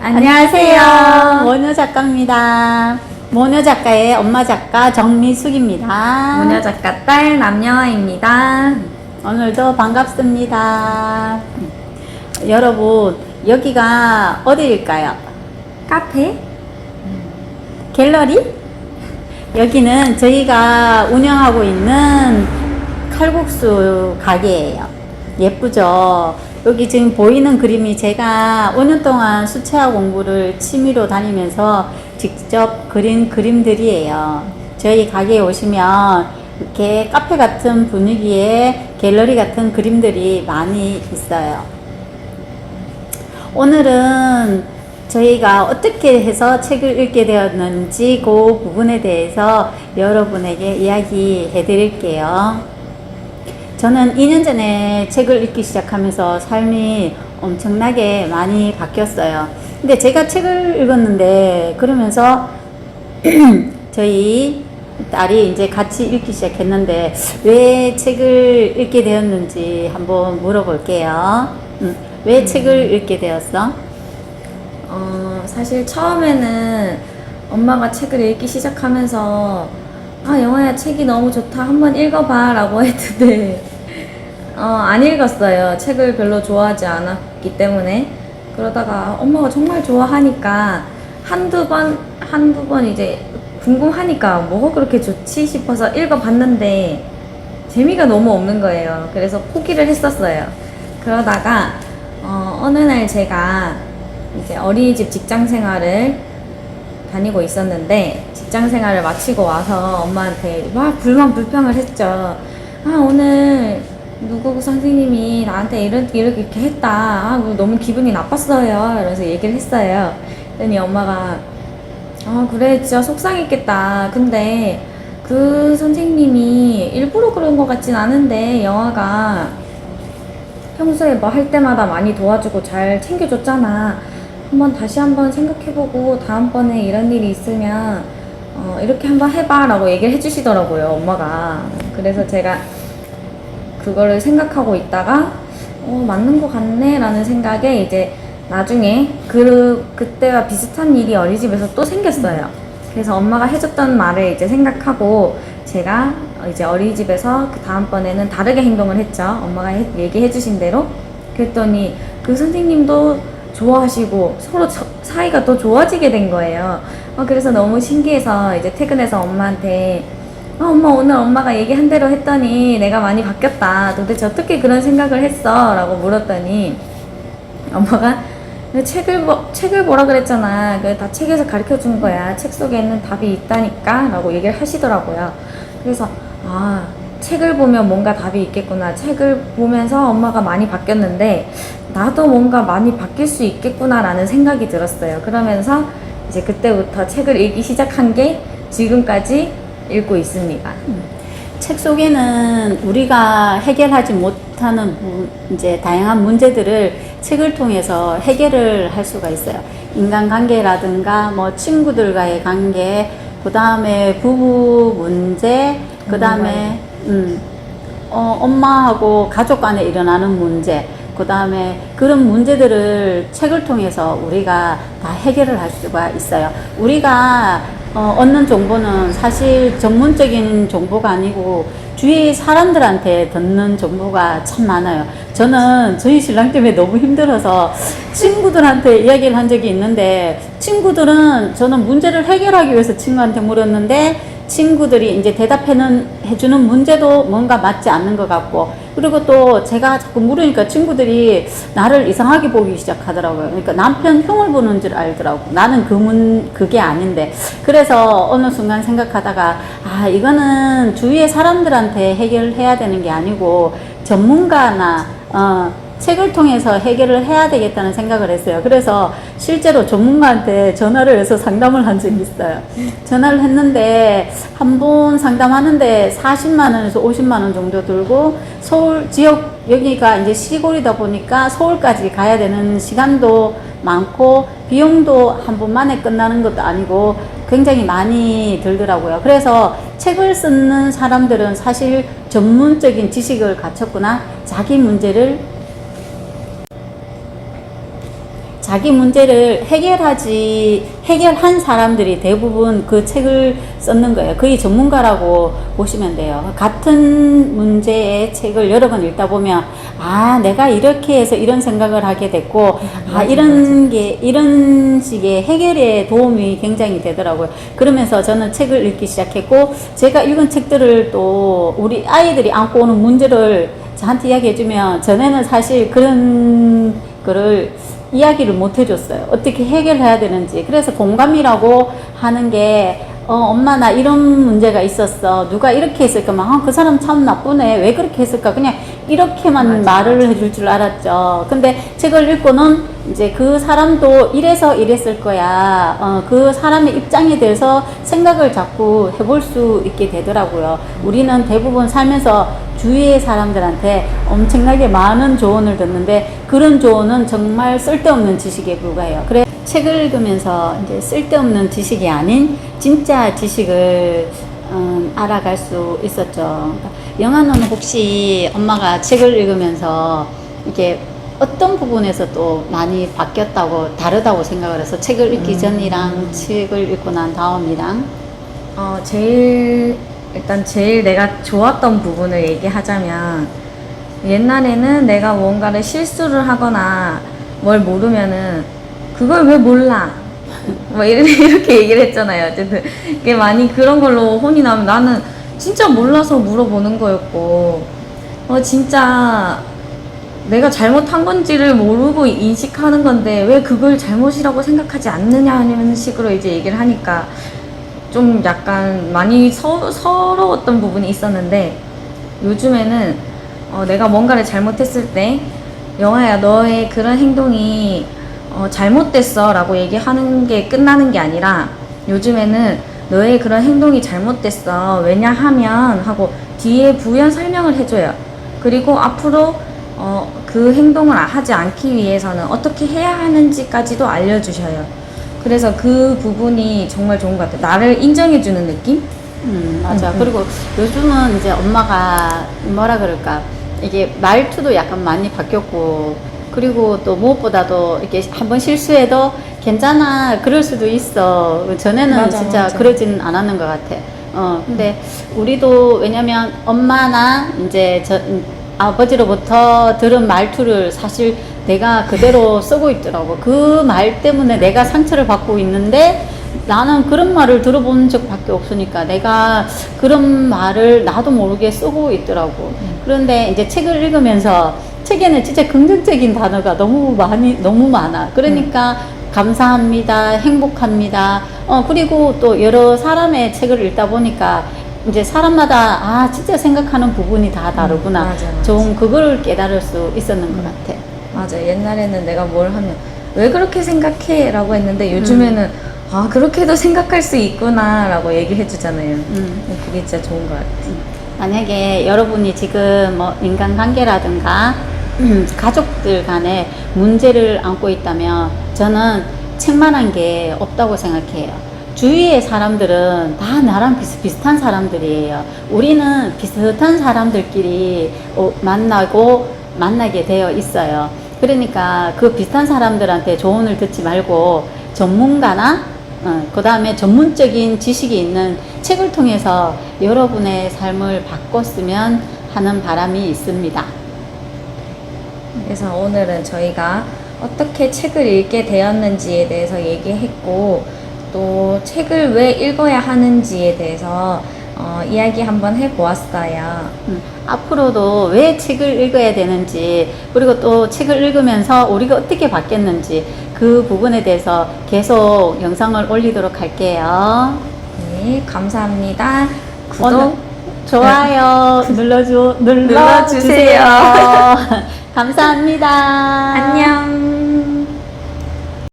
안녕하세요. 모녀 작가입니다. 모녀 작가의 엄마 작가 정미숙입니다. 모녀 작가 딸 남여아입니다. 오늘도 반갑습니다. 여러분, 여기가 어디일까요? 카페? 갤러리? 여기는 저희가 운영하고 있는 칼국수 가게예요. 예쁘죠? 여기 지금 보이는 그림이 제가 5년 동안 수채화 공부를 취미로 다니면서 직접 그린 그림들이에요. 저희 가게에 오시면 이렇게 카페 같은 분위기에 갤러리 같은 그림들이 많이 있어요. 오늘은 저희가 어떻게 해서 책을 읽게 되었는지 그 부분에 대해서 여러분에게 이야기해 드릴게요. 저는 2년 전에 책을 읽기 시작하면서 삶이 엄청나게 많이 바뀌었어요. 근데 제가 책을 읽었는데 그러면서 저희 딸이 이제 같이 읽기 시작했는데 왜 책을 읽게 되었는지 한번 물어볼게요. 왜 책을 읽게 되었어? 사실 처음에는 엄마가 책을 읽기 시작하면서 영아야 책이 너무 좋다 한번 읽어봐 라고 했는데 안 읽었어요. 책을 별로 좋아하지 않았기 때문에. 그러다가 엄마가 정말 좋아하니까 한두 번 이제 궁금하니까 뭐가 그렇게 좋지 싶어서 읽어봤는데 재미가 너무 없는 거예요. 그래서 포기를 했었어요. 그러다가 어느 날 제가 이제 어린이집 직장 생활을 다니고 있었는데 직장 생활을 마치고 와서 엄마한테 막 불평을 했죠. 오늘 누구 선생님이 나한테 이렇게 했다. 너무 기분이 나빴어요. 이러면서 얘기를 했어요. 그랬더니 엄마가 그래 진짜 속상했겠다. 근데 그 선생님이 일부러 그런 것 같진 않은데 영아가 평소에 뭐 할 때마다 많이 도와주고 잘 챙겨줬잖아. 다시 한번 생각해보고 다음번에 이런 일이 있으면 이렇게 한번 해봐 라고 얘기를 해주시더라고요, 엄마가. 그래서 제가 그거를 생각하고 있다가 맞는 것 같네 라는 생각에 이제 나중에 그때와 비슷한 일이 어린이집에서 또 생겼어요. 그래서 엄마가 해줬던 말을 이제 생각하고 제가 이제 어린이집에서 그 다음번에는 다르게 행동을 했죠. 엄마가 얘기해 주신 대로. 그랬더니 그 선생님도 좋아하시고 서로 사이가 더 좋아지게 된 거예요. 그래서 너무 신기해서 이제 퇴근해서 엄마한테 엄마 오늘 엄마가 얘기한 대로 했더니 내가 많이 바뀌었다. 도대체 어떻게 그런 생각을 했어? 라고 물었더니 엄마가 책을 보라 그랬잖아. 다 책에서 가르쳐 준 거야. 책 속에는 답이 있다니까 라고 얘기를 하시더라고요. 그래서 책을 보면 뭔가 답이 있겠구나. 책을 보면서 엄마가 많이 바뀌었는데 나도 뭔가 많이 바뀔 수 있겠구나 라는 생각이 들었어요. 그러면서 이제 그때부터 책을 읽기 시작한 게 지금까지 읽고 있습니다. 책 속에는 우리가 해결하지 못하는 이제 다양한 문제들을 책을 통해서 해결을 할 수가 있어요. 인간관계라든가 뭐 친구들과의 관계, 그 다음에 부부 문제, 그 다음에 엄마하고 가족 간에 일어나는 문제, 그 다음에 그런 문제들을 책을 통해서 우리가 다 해결을 할 수가 있어요. 우리가 얻는 정보는 사실 전문적인 정보가 아니고 주위 사람들한테 듣는 정보가 참 많아요. 저는 저희 신랑 때문에 너무 힘들어서 친구들한테 이야기를 한 적이 있는데 친구들은 저는 문제를 해결하기 위해서 친구한테 물었는데 친구들이 이제 해주는 문제도 뭔가 맞지 않는 것 같고, 그리고 또 제가 자꾸 물으니까 친구들이 나를 이상하게 보기 시작하더라고요. 그러니까 남편 흉을 보는 줄 알더라고. 나는 그게 아닌데. 그래서 어느 순간 생각하다가, 이거는 주위의 사람들한테 해결해야 되는 게 아니고, 전문가나, 책을 통해서 해결을 해야 되겠다는 생각을 했어요. 그래서 실제로 전문가한테 전화를 해서 상담을 한 적이 있어요. 전화를 했는데 한 번 상담하는데 40만 원에서 50만 원 정도 들고, 서울 지역, 여기가 이제 시골이다 보니까 서울까지 가야 되는 시간도 많고 비용도 한 번 만에 끝나는 것도 아니고 굉장히 많이 들더라고요. 그래서 책을 쓰는 사람들은 사실 전문적인 지식을 갖췄구나, 자기 문제를 해결한 사람들이 대부분 그 책을 썼는 거예요. 거의 전문가라고 보시면 돼요. 같은 문제의 책을 여러 번 읽다 보면, 아, 내가 이렇게 해서 이런 생각을 하게 됐고, 아, 이런 식의 해결에 도움이 굉장히 되더라고요. 그러면서 저는 책을 읽기 시작했고, 제가 읽은 책들을 또 우리 아이들이 안고 오는 문제를 저한테 이야기해주면, 전에는 사실 그런 거를 이야기를 못 해줬어요. 어떻게 해결해야 되는지. 그래서 공감이라고 하는 게, 엄마 나 이런 문제가 있었어. 누가 이렇게 했을까? 막, 그 사람 참 나쁘네. 왜 그렇게 했을까? 그냥 이렇게만 말을 해줄 줄 알았죠. 근데 책을 읽고는 이제 그 사람도 이래서 이랬을 거야. 그 사람의 입장에 대해서 생각을 자꾸 해볼 수 있게 되더라고요. 우리는 대부분 살면서 주위의 사람들한테 엄청나게 많은 조언을 듣는데 그런 조언은 정말 쓸데없는 지식에 불과해요. 그래 책을 읽으면서 이제 쓸데없는 지식이 아닌 진짜 지식을 알아갈 수 있었죠. 그러니까 영아는 혹시 엄마가 책을 읽으면서 이게 어떤 부분에서 또 많이 바뀌었다고 다르다고 생각을 해서 책을 읽기 전이랑 책을 읽고 난 다음이랑 일단 제일 내가 좋았던 부분을 얘기하자면, 옛날에는 내가 뭔가를 실수를 하거나 뭘 모르면은 그걸 왜 몰라? 뭐 이렇게 얘기를 했잖아요. 어쨌든 이게 많이 그런 걸로 혼이 나면 나는 진짜 몰라서 물어보는 거였고, 진짜 내가 잘못한 건지를 모르고 인식하는 건데 왜 그걸 잘못이라고 생각하지 않느냐는 식으로 이제 얘기를 하니까 좀 약간 많이 서러웠던 부분이 있었는데, 요즘에는 내가 뭔가를 잘못했을 때 영아야 너의 그런 행동이 잘못됐어 라고 얘기하는 게 끝나는 게 아니라, 요즘에는 너의 그런 행동이 잘못됐어 왜냐하면 하고 뒤에 부연 설명을 해줘요. 그리고 앞으로 그 행동을 하지 않기 위해서는 어떻게 해야 하는지까지도 알려주셔요. 그래서 그 부분이 정말 좋은 것 같아요. 나를 인정해주는 느낌? 맞아. 그리고 요즘은 이제 엄마가 뭐라 그럴까, 이게 말투도 약간 많이 바뀌었고, 그리고 또 무엇보다도 이렇게 한번 실수해도 괜찮아, 그럴 수도 있어. 전에는 맞아, 진짜 맞아. 그러진 않았는 것 같아. 근데 우리도 왜냐면 엄마나 이제 아버지로부터 들은 말투를 사실 내가 그대로 쓰고 있더라고. 그 말 때문에 내가 상처를 받고 있는데 나는 그런 말을 들어본 적밖에 없으니까 내가 그런 말을 나도 모르게 쓰고 있더라고. 그런데 이제 책을 읽으면서 책에는 진짜 긍정적인 단어가 너무 많아. 그러니까 감사합니다, 행복합니다. 그리고 또 여러 사람의 책을 읽다 보니까 이제 사람마다 진짜 생각하는 부분이 다 다르구나. 맞아. 좀 그걸 깨달을 수 있었는 것 같아. 맞아. 옛날에는 내가 뭘 하면 왜 그렇게 생각해? 라고 했는데 요즘에는 그렇게도 생각할 수 있구나 라고 얘기해 주잖아요. 그게 진짜 좋은 것 같아. 만약에 여러분이 지금 뭐 인간관계라든가 가족들 간에 문제를 안고 있다면 저는 책만한 게 없다고 생각해요. 주위의 사람들은 다 나랑 비슷비슷한 사람들이에요. 우리는 비슷한 사람들끼리 만나게 되어 있어요. 그러니까 그 비슷한 사람들한테 조언을 듣지 말고 전문가나 그 다음에 전문적인 지식이 있는 책을 통해서 여러분의 삶을 바꿨으면 하는 바람이 있습니다. 그래서 오늘은 저희가 어떻게 책을 읽게 되었는지에 대해서 얘기했고, 또 책을 왜 읽어야 하는지에 대해서 이야기 한번 해보았어요. 앞으로도 왜 책을 읽어야 되는지, 그리고 또 책을 읽으면서 우리가 어떻게 바뀌었는지 그 부분에 대해서 계속 영상을 올리도록 할게요. 네, 감사합니다. 구독, 좋아요 눌러주세요. 감사합니다. 안녕.